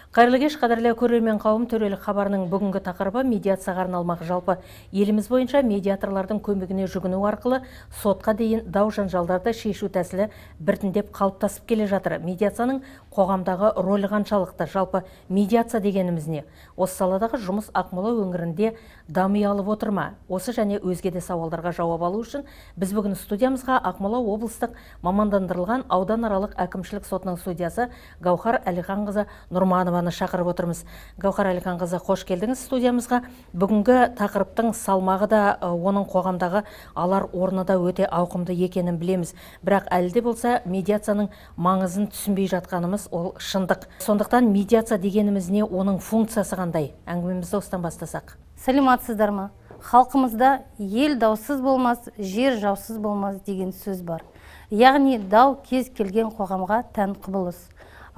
Қайырлы кеш, қадірлі көрермен қауым, төрелік хабарының бүгінгі тақырыбы медиацияға арналмақ. Жалпы еліміз бойынша медиаторлардың көмегіне жүгіну арқылы сотқа дейін дау жанжалдарды шешу тәсілі біртіндеп қалыптасып келе жатыр. Медиацияның қоғамдағы рөлі қаншалықты? Жалпы медиация дегеніміз не? Осы саладағы жұмыс Ақмола өңірінде дами алып отыр ма? Осы және өзге де сауалдарға жауап алу үшін біз бүгін студиямызға Ақмола облыстық мамандандырылған ауданаралық әкімшілік сотының судьясы Гаухар Әлиханқызы Нұрманованы шақырып отырмыз. Гаухар Әлиханқызы, қош келдіңіз студиямызға. Бүгінгі тақырыптың салмағы да оның қоғамдағы алар орны да өте ауқымды екенін білеміз. Бірақ әлі де болса медиацияның маңызын түсінбей жатқанымыз ол шындық. Сондықтан медиация дегеніміз не, оның функциясы қандай? Әңгімемізді осыдан бастасақ. Саламатсыздар ма? Халқымызда ел даусыз болмас, жер жаусыз болмас деген сөз бар. Яғни дау кез келген қоғамға тән құбылыс.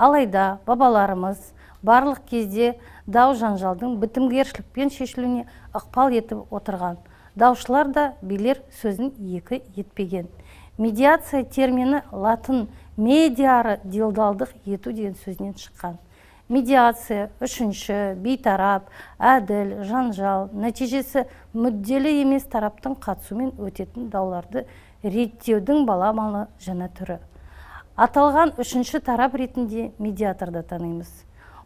Алайда бабаларымыз барлық кезде дау жанжалдың бітімгершілікпен шешілуіне ықпал етіп отырған. Даушылар да билер сөзін екі етпеген. Медиация термині латын медиары делдалдық ету деген сөзінен шыққан. Медиация үшінші, бейтарап, әділ, жанжал, нәтижесі мүдделі емес тараптың қатысуымен өтетін дауларды реттеудің баламалы жаңа түрі. Аталған үшінші тарап ретінде медиаторды танимыз.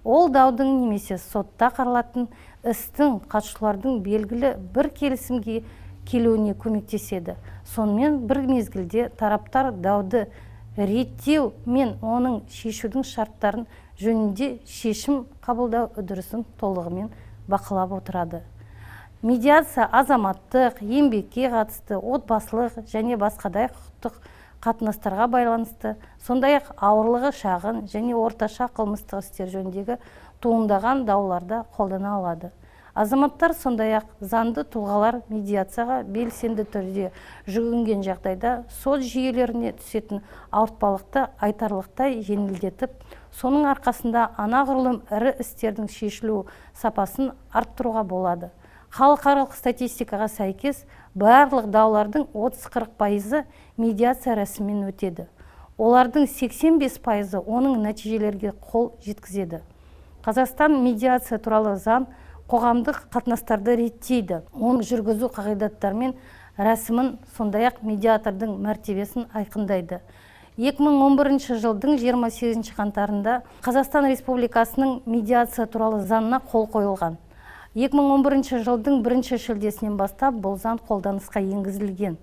Ол даудың немесе сотта қаралатын істің қатысушылардың белгілі бір келісімге келуіне көмектеседі. Сонымен бір мезгілде тараптар дауды реттеу мен оның шешудің шарттарын жөнінде шешім қабылдау үдерісін толығымен бақылап отырады. Медиация азаматтық, еңбекке қатысты, отбасылық және басқадай құқықтық қатынастарға байланысты, сондай-ақ ауырлығы шағын және орташа қылмыстық істер жөніндегі туындаған дауларда қолдана алады. Азаматтар сондай-ақ заңды тұлғалар медиацияға белсенді түрде жүгінген жағдайда сот жүйелеріне түсетін ауыртпалықты айтарлықтай жеңілдетіп, соның арқасында анағұрлым ірі істердің шешілу сапасын арттыруға болады. Халықаралық статистикаға сәйкес барлық даулардың 30-40% медиация рәсімімен өтеді. Олардың 85% оның нәтижелерге қол жеткізеді. Қазақстан медиация туралы заң қоғамдық қатынастарды реттейді. Оның жүргізу қағидаттары мен рәсімін, сондай-ақ медиатордың мәртебесін айқындайды. 2011 жылдың 28 қаңтарында Қазақстан Республикасының медиация туралы заңына қол қойылған. 2011 жылдың 1 шілдесінен бастап бұл заң қолданысқа енгізілген.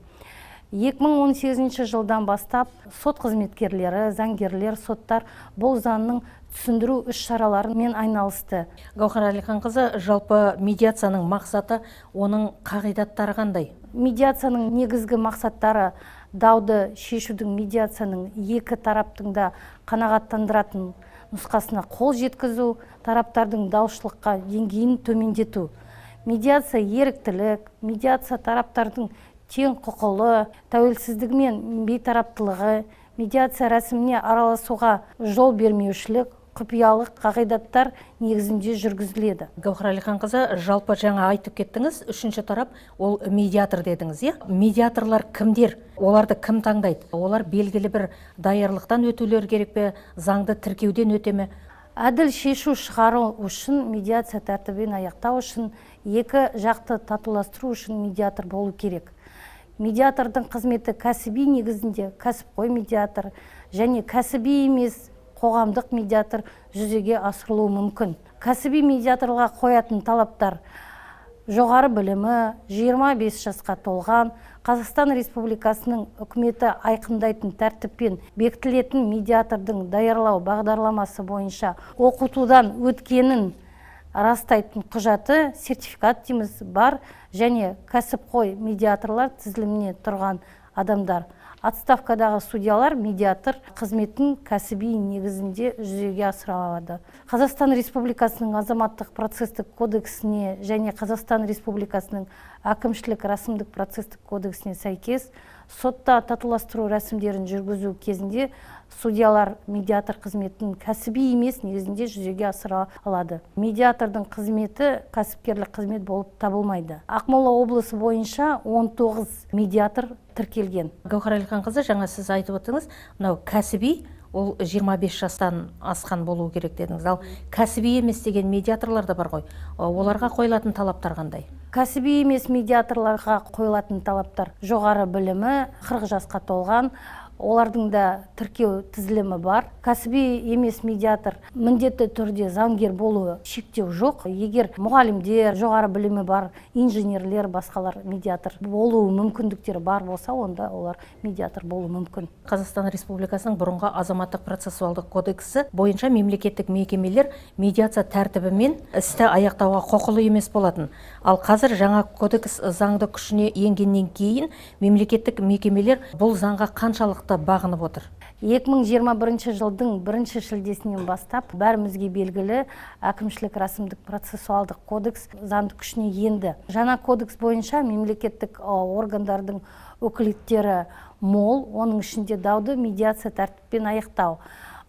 2018 жылдан бастап сот қызметкерлері, заңгерлер, соттар бұл заңның түсіндіру іс-шараларымен айналысты. Гаухар Әлиханқызы, жалпы медиацияның мақсаты, оның қағидаттары қандай? Медиацияның негізгі мақсаттары дауды шешудің медиацияның екі тараптың да қанағаттандыратын нұсқасына қол жеткізу, тараптардың даушылыққа деңгейін төмендету. Медиация еріктілік, медиация тараптардың тең құқылы, тәуелсіздігі мен бейтараптылығы, медиация рәсіміне араласуға жол бермеушілік, құпиялық қағидаттар негізінде жүргізіледі. Гаухар Әлиханқызы, жалпы жаңа айтып кеттіңіз, үшінші тарап ол медиатор дедіңіз, е? Медиаторлар кімдер? Оларды кім таңдайды? Олар белгілі бір даярлықтан өтулер керек пе, заңды тіркеуден өте ме? Әділ шешу шығару үшін, медиация тәртібін аяқтау үшін, екі жақты татуластыру үшін медиатор болу керек. Медиатордың қызметі кәсіби негізінде кәсіпқой медиатор және кәсіби емес қоғамдық медиатор жүзеге асырылуы мүмкін. Кәсіби медиаторға қоятын талаптар: жоғары білімі, 25 жасқа толған, Қазақстан Республикасының үкіметі айқындайтын тәртіппен бекітілетін медиатордың даярлау бағдарламасы бойынша оқытудан өткенін растайтын құжаты, сертификат дейміз, бар, және кәсіпқой медиаторлар тізіліміне тұрған адамдар. Отставкадағы судьялар медиатор қызметін кәсіби негізінде жүзеге асыра алады. Қазақстан Республикасының азаматтық процестік кодексіне және Қазақстан Республикасының әкімшілік рәсімдік процестік кодексіне сәйкес сотта татуластыру рәсімдерін жүргізу кезінде судьялар медиатор қызметін кәсіби емес негізінде жүзеге асыра алады. Медиатордың қызметі кәсіпкерлік қызмет болып табылмайды. Ақмола облысы бойынша 19 медиатор тіркелген. Гаухар Әлиханқызы, жаңа сіз айтып отырсыз, мынау кәсіби ол 25 жастан асқан болуы керек дедіңіз. Ал кәсіби емес деген медиаторлар да бар ғой. Оларға қойылатын талаптар қандай? Кәсіби емес медиаторларға қойылатын талаптар: жоғары білімі, 40 жасқа толған, олардың да тіркеу тізілімі бар. Кәсіби емес медиатор міндетті түрде заңгер болуы шектеу жоқ. Егер мұғалімдер, жоғары білімі бар, инженерлер, басқалар медиатор болуы мүмкіндіктері бар болса, онда олар медиатор болуы мүмкін. Қазақстан Республикасының бұрынғы азаматтық процессуалдық кодексі бойынша мемлекеттік мекемелер медиация тәртібімен істі аяқтауға құқылы емес болатын. Ал қазір жаңа кодекс заңды күшіне енгеннен кейін мемлекеттік мекемелер бұл заңға қаншалықты бағынып отыр? 2021 жылдың 1 шілдесінен бастап бәрімізге белгілі әкімшілік рәсімдік процессуалдық кодекс заңды күшіне енді. Жаңа кодекс бойынша мемлекеттік органдардың өкілеттері мол, оның ішінде дауды медиация тәртіппен аяқтау.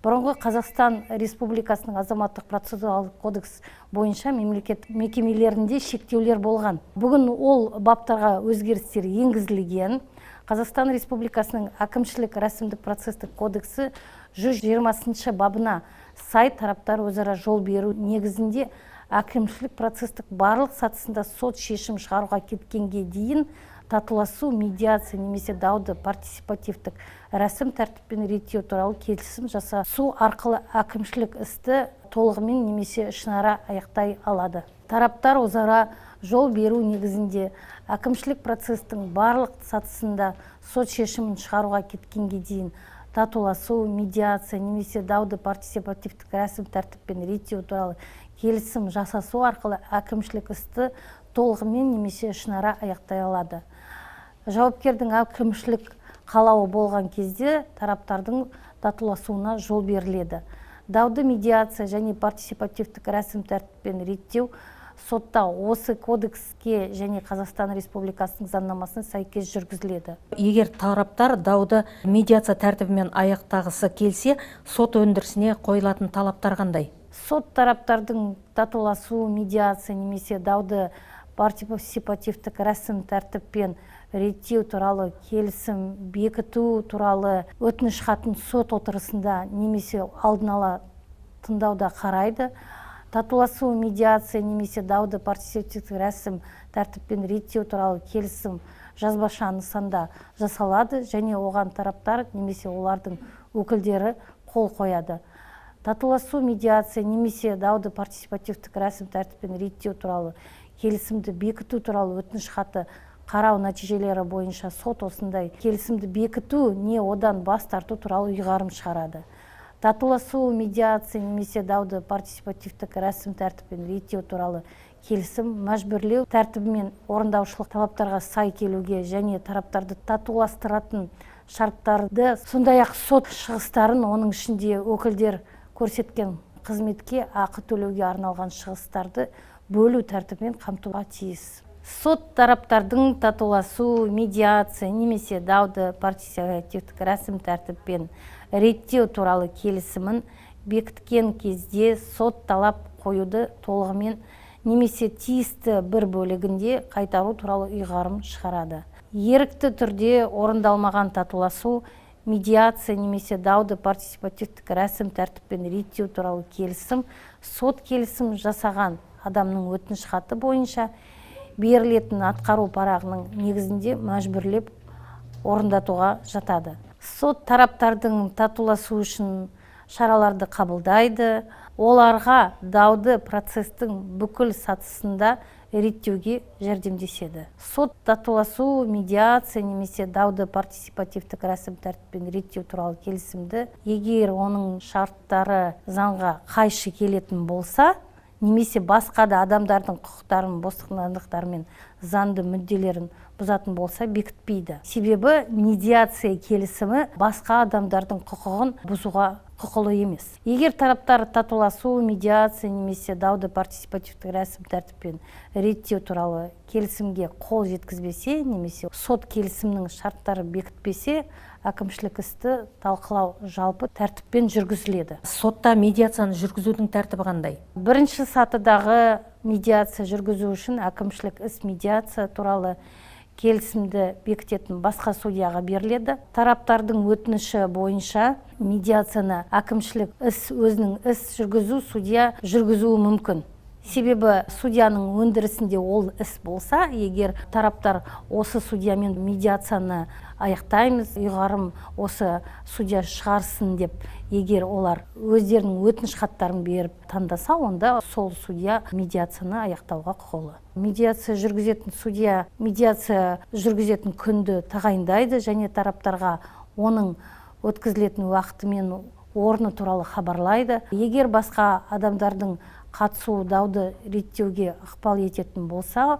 Бұрынғы Қазақстан Республикасының азаматтық процессуалдық кодекс бойынша мемлекет мекемелерінде шектеулер болған. Бүгін ол баптарға өзгерістер енгізілген. Қазақстан Республикасының әкімшілік рәсімдік процестік кодексі 120 бабына сай тараптар өзара жол беру негізінде әкімшілік процестік барлық сатысында сот шешім шығаруға кеткенге дейін татуласу, медиация немесе дауды партисипативтік рәсім тәртіппен реттеу туралы келісім жасасу арқылы әкімшілік істі толығымен немесе ішінара аяқтай алады. Тараптар өзара жол беру негізінде әкімшілік процестің барлық сатысында сот шешімін шығаруға кеткенге дейін татуласу, медиация немесе дауды партисипативтік рәсім тәртіппен реттеу туралы келісім жасасу арқылы әкімшілік істі толығымен немесе ішінара аяқтай алады. Жауапкердің әкімшілік қалауы болған кезде тараптардың татуласуына жол беріледі. Дауды медиация және партисипативтік рәсім тәртіппен реттеу сотта осы кодекске және Қазақстан Республикасының заңнамасына сәйкес жүргізіледі. Егер тараптар дауды медиация тәртібімен аяқтағысы келсе, сот өндірісіне қойылатын талаптар қандай? Сот тараптардың татуласу, медиация немесе дауды партисипативтік рәсім тәртіппен реттеу туралы келісім бекіту туралы өтініш хатын сот отырысында немесе алдын ала тыңдауда қарайды. Татуласу, медиация немесе дауды партисипативтік рәсім тәртіппен реттеу туралы келісім жазбаша нысанда жасалады және оған тараптар немесе олардың өкілдері қол қояды. Татуласу, медиация немесе дауды партисипативтік рәсім тәртіппен реттеу туралы келісімді бекіту туралы өтініш хаты қарау нәтижелері бойынша сот осындай келісімді бекіту не одан бас тарту туралы ұйғарым шығарады. Татуласу, медиация немесе дауды партисипативтік рәсім тәртіппен реттеу туралы келісім мәжбүрлеу тәртібімен орындаушылық талаптарға сай келуге және тараптарды татуластыратын шарттарды, сондай-ақ сот шығыстарын, оның ішінде өкілдер көрсеткен қызметке ақы төлеуге арналған шығыстарды бөлу тәртібімен қамтуға тиіс. Сот тараптардың татуласу, медиация немесе дауды партисипативтік рәсім тәртіппен реттеу туралы келісімін бекіткен кезде сот талап қоюды толығымен немесе тиісті бір бөлігінде қайтару туралы ұйғарым шығарады. Ерікті түрде орындалмаған татуласу, медиация немесе дауды партисипативтік рәсім тәртіппен реттеу туралы келісім сот келісім жасаған адамның өтініш хаты бойынша берілетін атқару парағының негізінде мәжбүрлеп орындатуға жатады. Сот тараптардың татуласу үшін шараларды қабылдайды, оларға дауды процестің бүкіл сатысында реттеуге жәрдемдеседі. Сот татуласу, медиация немесе дауды партисипативтік рәсім тәртіппен реттеу туралы келісімді егер оның шарттары заңға қайшы келетін болса, немесе басқа да адамдардың құқықтарын, бостандықтары мен заңды мүдделерін бұзатын болса бекітпейді. Себебі медиация келісімі басқа адамдардың құқығын бұзуға құқылы емес. Егер тараптар татуласу, медиация немесе дауды партисипативтік рәсім тәртіппен реттеу туралы келісімге қол жеткізбесе, немесе сот келісімнің шарттары бекітпесе, әкімшілік істі талқылау жалпы тәртіппен жүргізіледі. Сотта медиацияны жүргізудің тәртібі қандай? Бірінші сатыдағы медиация жүргізу үшін әкімшілік іс медиация туралы келісімді бекітетін басқа судьяға беріледі. Тараптардың өтініші бойынша медиацияны әкімшілік іс өзінің іс жүргізу судья жүргізуі мүмкін. Себебі судьяның өндірісінде ол іс болса, егер тараптар осы судьямен медиацияны аяқтаймыз, ұйғарым осы судья шығарсын деп, егер олар өздерінің өтініш хаттарын беріп таңдаса, онда сол судья медиацияны аяқтауға құқылы. Медиация жүргізетін судья медиация жүргізетін күнді тағайындайды және тараптарға оның өткізілетін уақыты мен орны туралы хабарлайды. Егер басқа адамдардың қатысу дауды реттеуге ықпал ететін болса,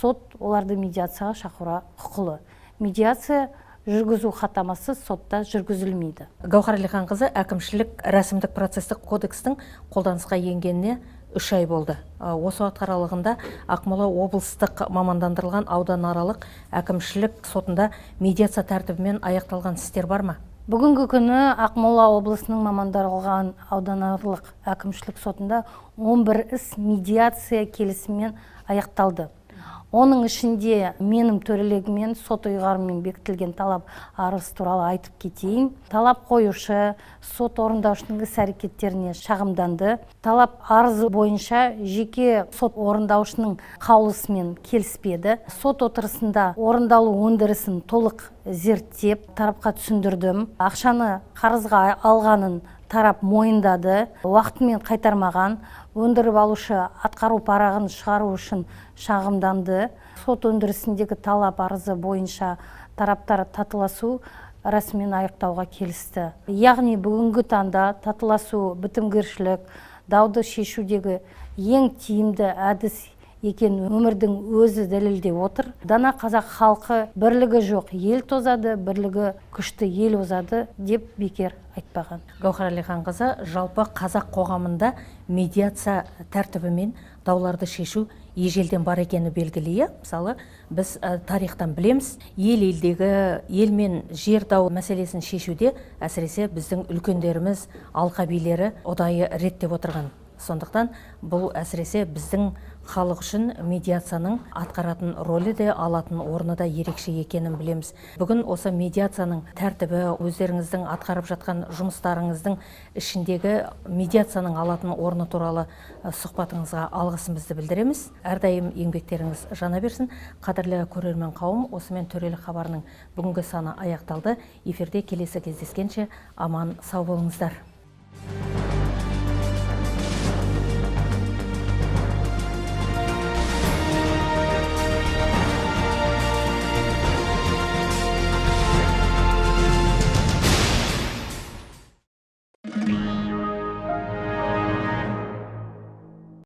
сот оларды медиацияға шақыруға құқылы. Медиация жүргізу хаттамасы сотта жүргізілмейді. Гаухар Әлиханқызы, әкімшілік рәсімдік процестік кодекстің қолданысқа енгеніне 3 ай болды. Осы уақыт аралығында Ақмола облыстық мамандандырылған ауданаралық әкімшілік сотында медиация тәртібімен аяқталған істер бар ма? Бүгінгі күні Ақмола облысының мамандандырылған ауданаралық әкімшілік сотында 11 іс медиация келісіммен аяқталды. Оның ішінде менің төрелігімен сот ұйғарымымен бекітілген талап арыз туралы айтып кетейін. Талап қоюшы сот орындаушының іс әрекеттеріне шағымданды. Талап арызы бойынша жеке сот орындаушының қаулысымен келіспеді. Сот отырысында орындалу өндірісін толық зерттеп, тарапқа түсіндірдім. Ақшаны қарызға алғанын тарап мойындады, уақытымен қайтармаған, өндіріп алушы атқару парағын шығару үшін шағымданды. Сот өндірісіндегі талап арызы бойынша тараптар татуласу рәсімін аяқтауға келісті. Яғни бүгінгі таңда татуласу бітімгершілік дауды шешудегі ең тиімді әдіс екен өмірдің өзі дәлелдеп отыр. Дана қазақ халқы бірлігі жоқ ел тозады, бірлігі күшті ел озады деп бекер айтпаған. Гаухар Әлиханқызы, жалпы қазақ қоғамында медиация тәртібімен дауларды шешу ежелден бар екені белгілі. Мысалы, біз тарихтан білеміз, ел мен жер дау мәселесін шешуде әсіресе біздің үлкендеріміз, алқабилері ұдайы реттеп отырған. Сондықтан бұл әсіресе біздің халық үшін медиацияның атқаратын рөлі де алатын орны да ерекше екенін білеміз. Бүгін осы медиацияның тәртібі, өздеріңіздің атқарып жатқан жұмыстарыңыздың ішіндегі медиацияның алатын орны туралы сұхбатыңызға алғысымызды білдіреміз. Әрдайым еңбектеріңіз жана берсін. Қадірлі көрермен қауым, осымен Төрелік хабарының бүгінгі саны аяқталды. Эфирде келесі кездескенше аман сау болыңыздар.